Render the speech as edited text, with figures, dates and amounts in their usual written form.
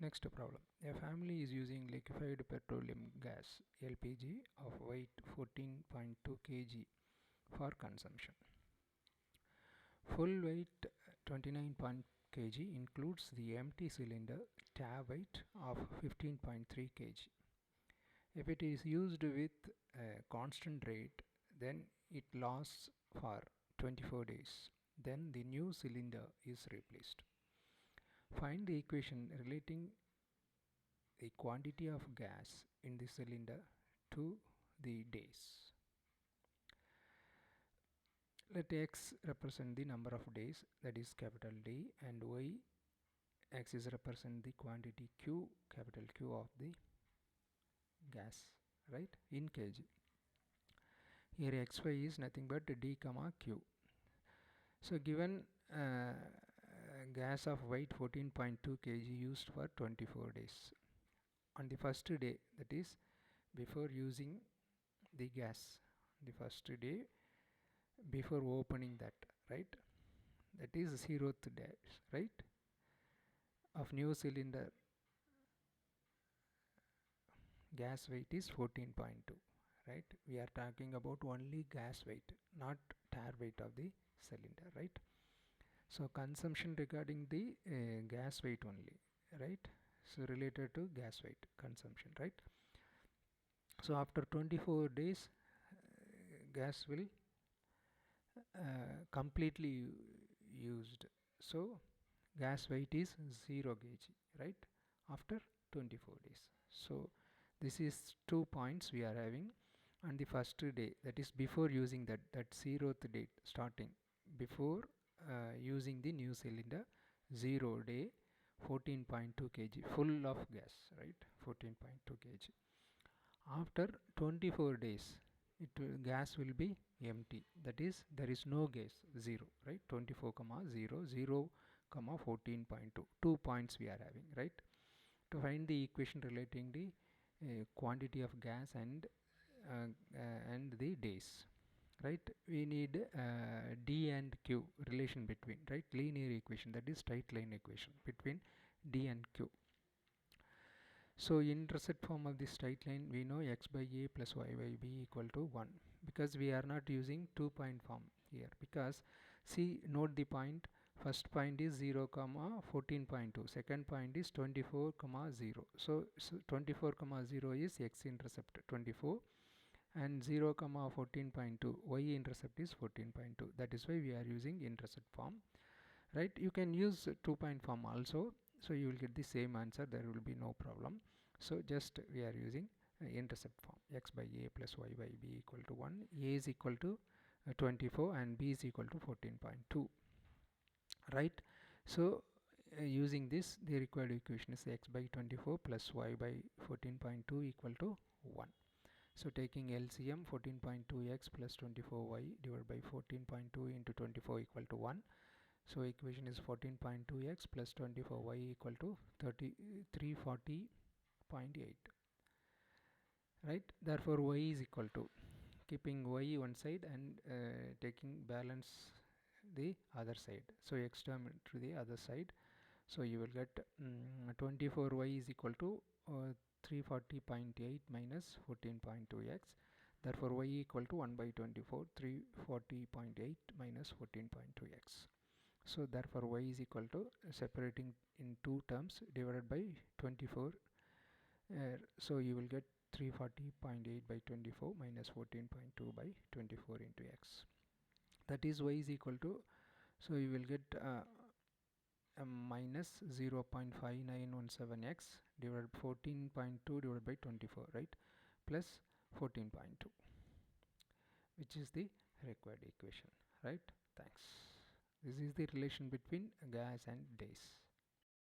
Next problem. A family is using liquefied petroleum gas LPG of weight 14.2 kg for consumption. Full weight 29 kg includes the empty cylinder tare weight of 15.3 kg. If it is used with a constant rate, then it lasts for 24 days. Then the new cylinder is replaced. Find the equation relating the quantity of gas in the cylinder to the days. Let x represent the number of days, that is capital D, and y axis represent the quantity Q, capital Q, of the gas, right, in kg. Here xy is nothing but D comma Q. So given gas of weight 14.2 kg used for 24 days. On the first day, that is before using the gas, the first day before opening that, right, that is 0th day, right, of new cylinder, gas weight is 14.2, right. We are talking about only gas weight, not tare weight of the cylinder, right. So consumption regarding the gas weight only, right. So related to gas weight consumption, right. So after 24 days gas will completely used. So gas weight is 0 kg, right, after 24 days. So this is 2 points we are having. On the first day, that is before using that 0th date starting, before using the new cylinder, 0 day, 14.2 kg full of gas, right, 14.2 kg. After 24 days, gas will be empty, that is there is no gas, 0, right, 24 comma 0, 0 comma 14.2, 2 points we are having, right. To find the equation relating the quantity of gas and the days, right, we need D and Q relation between, right, linear equation, that is straight line equation between D and Q. So in intercept form of this straight line, we know x by a plus y by b equal to 1, because we are not using 2-point form here, because see, note the point, first point is 0 comma 14.2, second point is 24 comma 0. So 24 comma 0 is x intercept 24, and 0 comma 14.2 y intercept is 14.2. That is why we are using intercept form, right. You can use 2-point form also, so you will get the same answer, there will be no problem. So just we are using intercept form, x by a plus y by b equal to 1, a is equal to 24 and b is equal to 14.2, right. So using this, the required equation is x by 24 plus y by 14.2 equal to 1. So taking LCM, 14.2x plus 24y divided by 14.2 into 24 equal to 1. So equation is 14.2x plus 24y equal to 340.8, right. Therefore y is equal to, keeping y one side and taking balance the other side, so x term to the other side, so you will get 24y is equal to 340.8 minus 14.2x. Therefore y equal to 1 by 24, 340.8 minus 14.2x. So therefore y is equal to, separating in two terms, divided by 24, so you will get 340.8 by 24 minus 14.2 by 24 into x. That is y is equal to, so you will get minus 0.5917x divided 14.2 divided by 24, right, plus 14.2, which is the required equation, right. Thanks. This is the relation between gas and days.